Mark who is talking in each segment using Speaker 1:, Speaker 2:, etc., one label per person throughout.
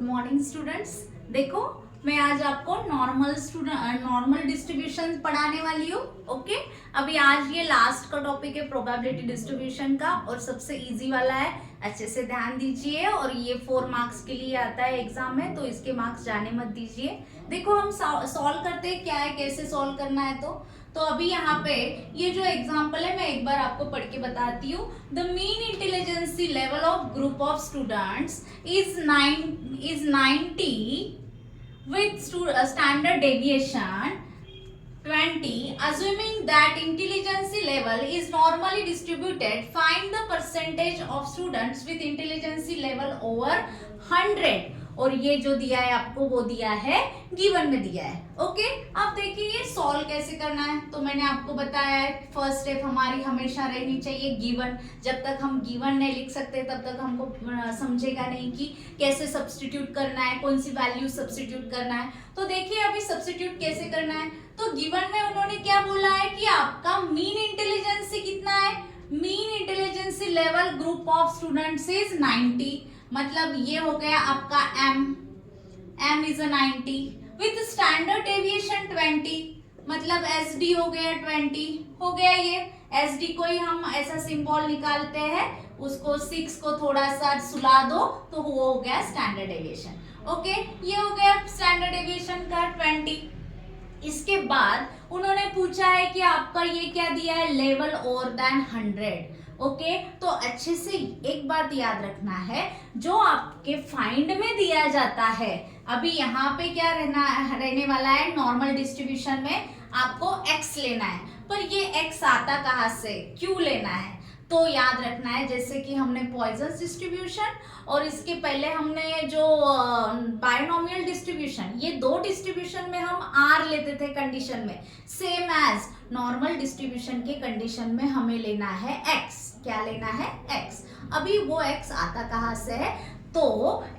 Speaker 1: Good morning students. देखो मैं आज आपको नॉर्मल डिस्ट्रीब्यूशन पढ़ाने वाली हूँ। ओके, अभी आज ये लास्ट का टॉपिक है प्रोबेबिलिटी डिस्ट्रीब्यूशन का और सबसे इजी वाला है। अच्छे से ध्यान दीजिए और ये 4 मार्क्स के लिए आता है एग्जाम में, तो इसके मार्क्स जाने मत दीजिए। देखो हम सॉल्व करते हैं क्या है, कैसे सॉल्व करना है। तो अभी यहाँ पे ये जो एग्जाम्पल है मैं एक बार आपको पढ़ के बताती हूँ। The mean intelligence level of group of students is 90 with standard deviation 20. Assuming that intelligence level is normally distributed, find the percentage of students with intelligence level over 100. और ये जो दिया है आपको वो दिया है गिवन में दिया है। ओके, अब देखिए ये सॉल्व कैसे करना है। तो मैंने आपको बताया है फर्स्ट स्टेप हमारी हमेशा रहनी चाहिए गिवन। जब तक हम गिवन नहीं लिख सकते तब तक हमको समझेगा नहीं कि कैसे सब्स्टिट्यूट करना है, कौन सी वैल्यू सब्स्टिट्यूट करना है। तो देखिए अभी सब्स्टिट्यूट कैसे करना है। तो गिवन में उन्होंने क्या बोला है कि आपका मीन इंटेलिजेंसी कितना है। Mean intelligence level group of students is 90, मतलब ये हो गया आपका m is 90 with standard deviation 20, मतलब SD हो गया 20 हो गया। ये SD को ही हम ऐसा सिंबल निकालते हैं, उसको 6 को थोड़ा सा सुला दो तो वो हो गया स्टैंडर्ड डेविएशन। ओके, ये हो गया स्टैंडर्ड डेविएशन का 20। इसके बाद उन्होंने पूछा है कि आपका ये क्या दिया है, लेवल और देन 100। ओके, तो अच्छे से एक बात याद रखना है, जो आपके फाइंड में दिया जाता है, अभी यहाँ पे क्या रहने वाला है, नॉर्मल डिस्ट्रीब्यूशन में आपको x लेना है, पर ये x आता कहाँ से, क्यों लेना है। तो याद रखना है जैसे कि हमने पॉइजन डिस्ट्रीब्यूशन और इसके पहले हमने जो बायनोमियल डिस्ट्रीब्यूशन, ये दो डिस्ट्रीब्यूशन में हम r लेते थे कंडीशन में, सेम एज नॉर्मल डिस्ट्रीब्यूशन के कंडीशन में हमें लेना है x। क्या लेना है, x। अभी वो x आता कहाँ से है, तो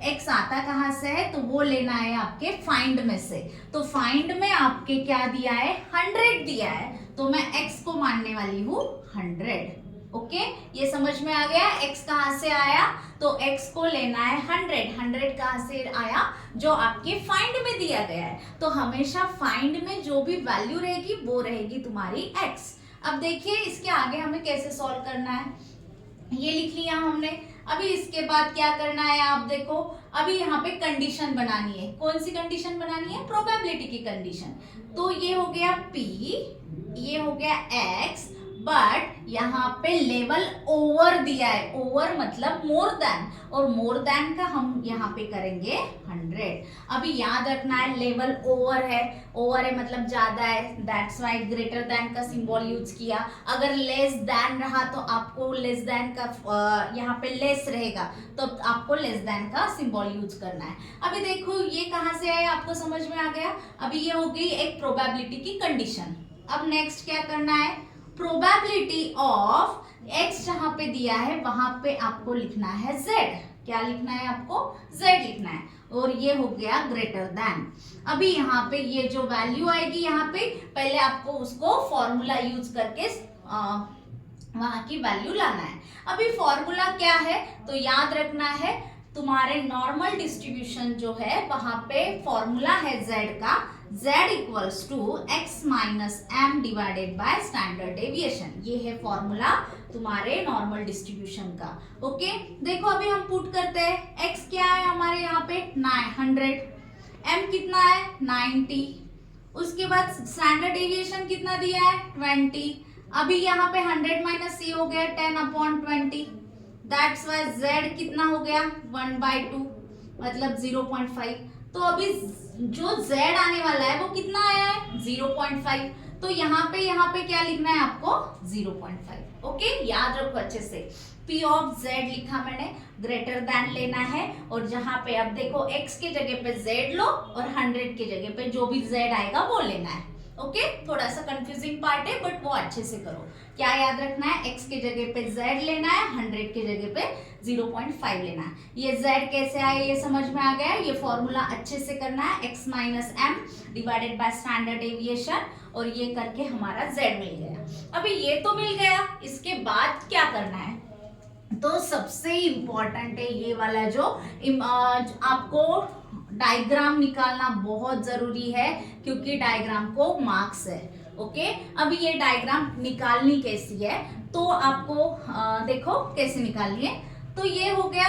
Speaker 1: x आता कहाँ से है, तो वो लेना है आपके फाइंड में से। तो फाइंड में आपके क्या दिया है, 100 दिया है, तो मैं x को मानने वाली हूँ 100। ओके, ये समझ में आ गया। x कहाँ से आया, तो x को लेना है 100 कहाँ से आया, जो आपके फाइंड में दिया गया है। तो हमेशा फाइंड में जो भी वैल्यू रहेगी वो रहेगी तुम्हारी x। अब देखिए इसके आगे हमें कैसे सॉल्व करना है, ये लिख लिया हमने। अभी इसके बाद क्या करना है, आप देखो अभी यहाँ पे कंडीशन बनानी है। कौन सी कंडीशन बनानी है, प्रोबेबिलिटी की कंडीशन। तो ये हो गया p, ये हो गया x, बट यहाँ पे लेवल ओवर दिया है, ओवर मतलब मोर देन, और मोर देन का हम यहाँ पे करेंगे 100। अभी याद रखना है लेवल ओवर है, ओवर है मतलब ज्यादा है, दैट्स वाई ग्रेटर देन का सिंबल यूज किया। अगर लेस देन रहा तो आपको लेस देन का यहाँ पे लेस रहेगा तो आपको लेस देन का सिंबल यूज करना है। अभी देखो ये कहाँ से आया, आपको समझ में आ गया। अभी ये हो गई एक प्रोबेबिलिटी की कंडीशन। अब नेक्स्ट क्या करना है, प्रोबेबिलिटी ऑफ x जहां पे दिया है वहां पे आपको लिखना है z। क्या लिखना है आपको, z लिखना है, और ये हो गया ग्रेटर देन। अभी यहाँ पे ये जो वैल्यू आएगी यहाँ पे पहले आपको उसको फॉर्मूला यूज करके वहां की वैल्यू लाना है। अभी फॉर्मूला क्या है, तो याद रखना है तुम्हारे नॉर्मल डिस्ट्रीब्यूशन जो है वहां पे फॉर्मूला है z का, z equals to x minus m divided by standard deviation. ये है फॉर्मूला तुम्हारे नॉर्मल डिस्ट्रीब्यूशन का। ओके, देखो अभी हम पुट करते हैं, x क्या है हमारे यहाँ पे 100, m कितना है 90, उसके बाद स्टैंडर्ड डेविएशन कितना दिया है 20। अभी यहाँ पे 100 माइनस c हो गया 10/20, दैट्स वाई z कितना हो गया 1/2 मतलब 0.5। तो अभी जो z आने वाला है वो कितना आया है 0.5, तो यहाँ पे क्या लिखना है आपको 0.5। ओके, याद रखो अच्छे से, p ऑफ z लिखा मैंने, ग्रेटर देन लेना है, और जहां पे अब देखो x के जगह पे z लो और 100 के जगह पे जो भी z आएगा वो लेना है। ओके, थोड़ा सा कंफ्यूजिंग पार्ट है बट वो अच्छे से करो। क्या याद रखना है, x के जगह पे z लेना है, 100 के जगह पे 0.5 लेना है। ये z कैसे आया ये समझ में आ गया। ये फॉर्मूला अच्छे से करना है, x minus m divided by standard deviation, और ये करके हमारा z मिल गया। अभी ये तो मिल गया, इसके बाद क्या करना है, तो सबसे इम्पोर्टेंट है ये वाला जो आपको डायग्राम निकालना बहुत जरूरी है, क्योंकि डायग्राम को मार्क्स है। ओके, अभी ये डायग्राम निकालनी कैसी है, तो आपको देखो कैसे निकालनी है। तो ये हो गया।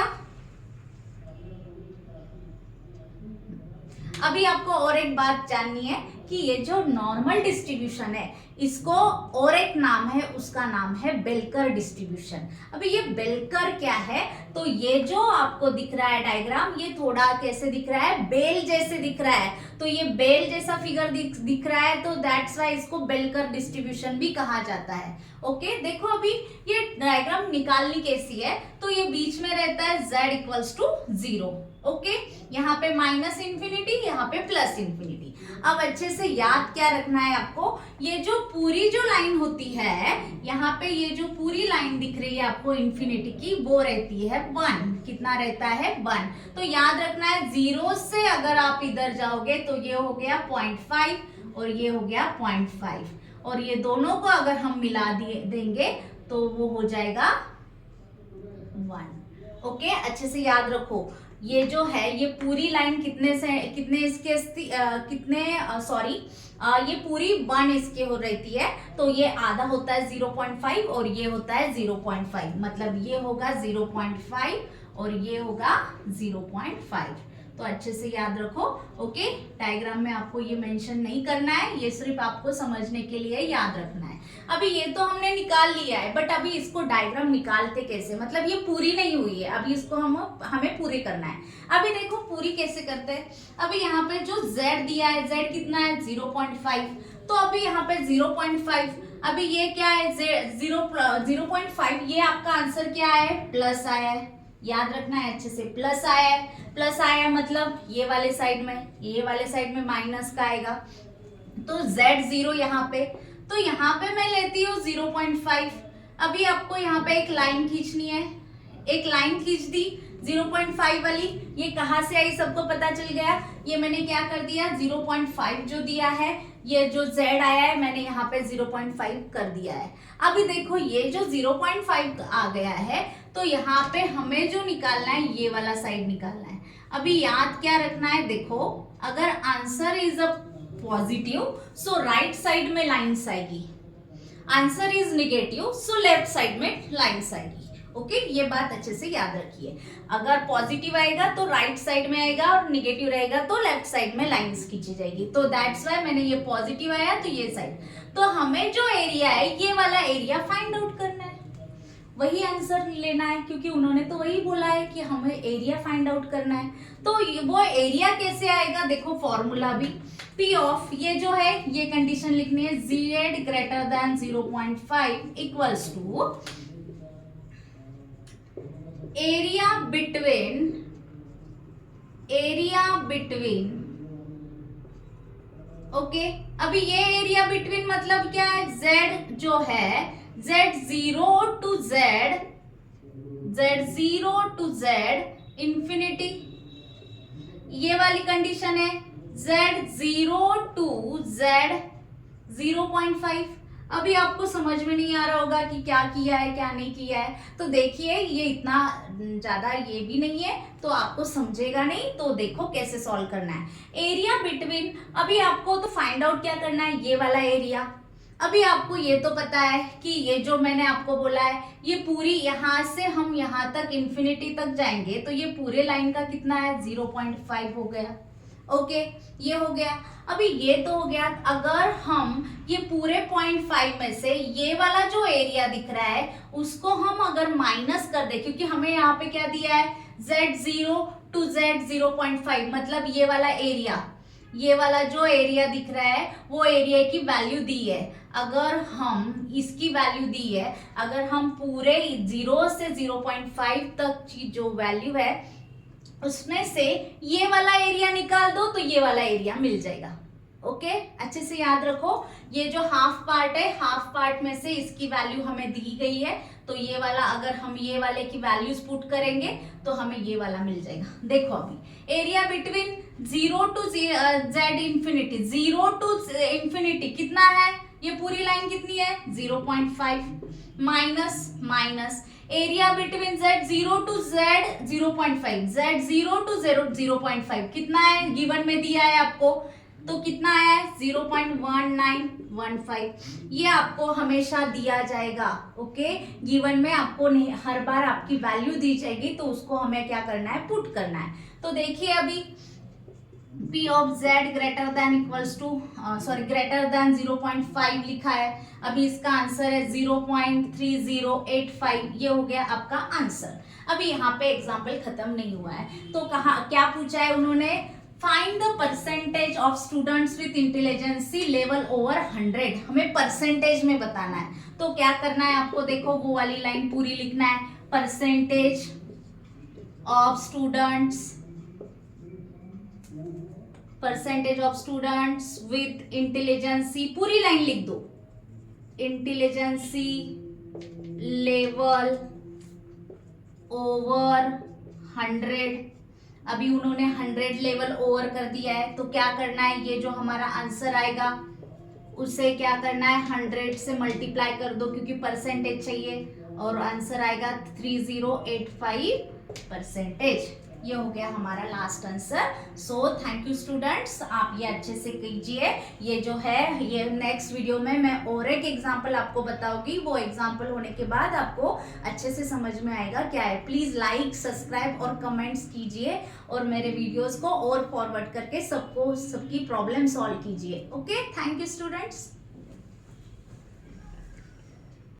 Speaker 1: अभी आपको और एक बात जाननी है कि ये जो नॉर्मल डिस्ट्रीब्यूशन है, इसको और एक नाम है, उसका नाम है बेलकर डिस्ट्रीब्यूशन। अभी ये बेलकर क्या है, तो ये जो आपको दिख रहा है डायग्राम, ये थोड़ा कैसे दिख रहा है, बेल जैसे दिख रहा है। तो ये बेल जैसा फिगर दिख रहा है, तो दैट्स वाई इसको बेलकर डिस्ट्रीब्यूशन भी कहा जाता है। ओके, देखो अभी ये डायग्राम निकालनी कैसी है, तो ये बीच में रहता है z इक्वल्स टू 0। ओके, यहाँ पे माइनस इंफिनिटी, यहाँ पे प्लस इंफिनिटी। अब अच्छे से याद क्या रखना है आपको, ये जो पूरी जो लाइन होती है, यहाँ पे ये जो पूरी लाइन दिख रही है आपको इंफिनिटी की, वो रहती है 1। कितना रहता है, 1। तो याद रखना है 0 से अगर आप इधर जाओगे तो ये हो गया 0.5 और ये हो गया 0.5, और ये दोनों को अगर हम मिला देंगे तो वो हो जाएगा 1। ओके, अच्छे से याद रखो, ये जो है ये पूरी लाइन ये पूरी 1 इसके हो रहती है, तो ये आधा होता है 0.5 और ये होता है 0.5, मतलब ये होगा 0.5 और ये होगा 0.5। तो अच्छे से याद रखो। ओके, डायग्राम में आपको ये मेंशन नहीं करना है, ये सिर्फ आपको समझने के लिए याद रखना है। अभी ये तो हमने निकाल लिया है, बट अभी इसको डायग्राम निकालते कैसे, मतलब ये पूरी नहीं हुई है, अभी इसको हमें पूरी करना है। अभी देखो पूरी कैसे करते हैं। अभी यहाँ पे जो z दिया है, z कितना है 0.5, तो अभी यहाँ पे 0.5, अभी ये क्या है 0.5, ये आपका आंसर क्या है, प्लस आया है। याद रखना है अच्छे से, प्लस आया है। प्लस आया मतलब ये वाले साइड में माइनस का आएगा, तो z0 यहाँ पे, तो यहाँ पे मैं लेती हूँ 0.5। अभी आपको यहाँ पे एक लाइन खींचनी है, एक लाइन खींच दी 0.5 वाली। ये कहाँ से आई सबको पता चल गया, ये मैंने क्या कर दिया 0.5 जो दिया है, ये जो z आया है मैंने यहाँ पे 0.5 कर दिया है। अभी देखो ये जो 0.5 आ गया है, तो यहाँ पे हमें जो निकालना है ये वाला साइड निकालना है। अभी याद क्या रखना है, देखो अगर answer is a positive so right side में लाइन्स आएगी, answer is negative so left side में लाइन्स आएगी। ओके, ये बात अच्छे से याद रखिए, अगर पॉजिटिव आएगा तो राइट साइड में आएगा और नेगेटिव रहेगा तो लेफ्ट साइड में लाइंस खींची जाएगी। तो दैट्स वाई मैंने ये पॉजिटिव आया तो ये साइड, तो हमें जो एरिया है ये वाला एरिया फाइंड आउट करना है, वही आंसर लेना है, क्योंकि उन्होंने तो वही बोला है कि हमें एरिया फाइंड आउट करना है। तो वो एरिया कैसे आएगा, देखो फॉर्मूला भी P ऑफ, ये जो है ये कंडीशन लिखनी है, z greater than 0.5 equals to area between okay. अभी ये एरिया बिटवीन मतलब क्या है, z जो है z0 टू z इंफिनिटी, ये वाली कंडीशन है z0 टू z 0.5। अभी आपको समझ में नहीं आ रहा होगा कि क्या किया है क्या नहीं किया है, तो देखिए ये इतना ज्यादा ये भी नहीं है तो आपको समझेगा नहीं, तो देखो कैसे सॉल्व करना है। एरिया बिटवीन, अभी आपको तो फाइंड आउट क्या करना है, ये वाला एरिया। अभी आपको ये तो पता है कि ये जो मैंने आपको बोला है, ये पूरी यहाँ से हम यहाँ तक इंफिनिटी तक जाएंगे, तो ये पूरे लाइन का कितना है 0.5 हो गया। ओके, ये हो गया। अभी ये तो हो गया, अगर हम ये पूरे 0.5 में से ये वाला जो एरिया दिख रहा है उसको हम अगर माइनस कर दे, क्योंकि हमें यहाँ पे क्या दिया है z0 टू z 0.5, मतलब ये वाला एरिया, ये वाला जो एरिया दिख रहा है वो एरिया की वैल्यू दी है। अगर हम इसकी वैल्यू दी है, अगर हम पूरे 0 से 0.5 तक की जो वैल्यू है उसमें से ये वाला एरिया निकाल दो तो ये वाला एरिया मिल जाएगा। ओके, अच्छे से याद रखो, ये जो हाफ पार्ट है, हाफ पार्ट में से इसकी वैल्यू हमें दी गई है, तो ये वाला अगर हम ये वाले की वैल्यूज पुट करेंगे तो हमें ये वाला मिल जाएगा। देखो अभी area between 0 to z infinity, 0 to infinity कितना है, ये पूरी लाइन कितनी है 0.5 minus minus area between Z0 to Z0.5, Z0 to 0.5 कितना है, गिवन में दिया है आपको, तो कितना आया है 0.1915, ये आपको हमेशा दिया जाएगा। ओके, गिवन में आपको नहीं, हर बार आपकी वैल्यू दी जाएगी, तो उसको हमें क्या करना है, पुट करना है। तो देखिए अभी P of Z greater than equals to greater than 0.5 लिखा है, अभी इसका आंसर है 0.3085, ये हो गया आपका आंसर। अभी यहाँ पे एग्जाम्पल खत्म नहीं हुआ है, तो कहा क्या पूछा है उन्होंने, find the percentage of students with intelligence level over 100, हमें परसेंटेज में बताना है। तो क्या करना है आपको, देखो वो वाली लाइन पूरी लिखना है, percentage of students with intelligence, पूरी लाइन लिख दो, इंटेलिजेंसी लेवल ओवर 100। अभी उन्होंने 100 लेवल ओवर कर दिया है, तो क्या करना है, ये जो हमारा आंसर आएगा उसे क्या करना है, 100 से मल्टीप्लाई कर दो, क्योंकि परसेंटेज चाहिए, और आंसर आएगा 3085%। ये हो गया हमारा last answer. So thank you students, आप ये अच्छे से कीजिए। ये जो है, ये नेक्स्ट वीडियो में मैं और एक एग्जांपल आपको बताऊंगी, वो एग्जांपल होने के बाद आपको अच्छे से समझ में आएगा क्या है। प्लीज लाइक, सब्सक्राइब और कमेंट्स कीजिए, और मेरे वीडियोस को और फॉरवर्ड करके सबकी प्रॉब्लम सॉल्व कीजिए। Okay, thank you students.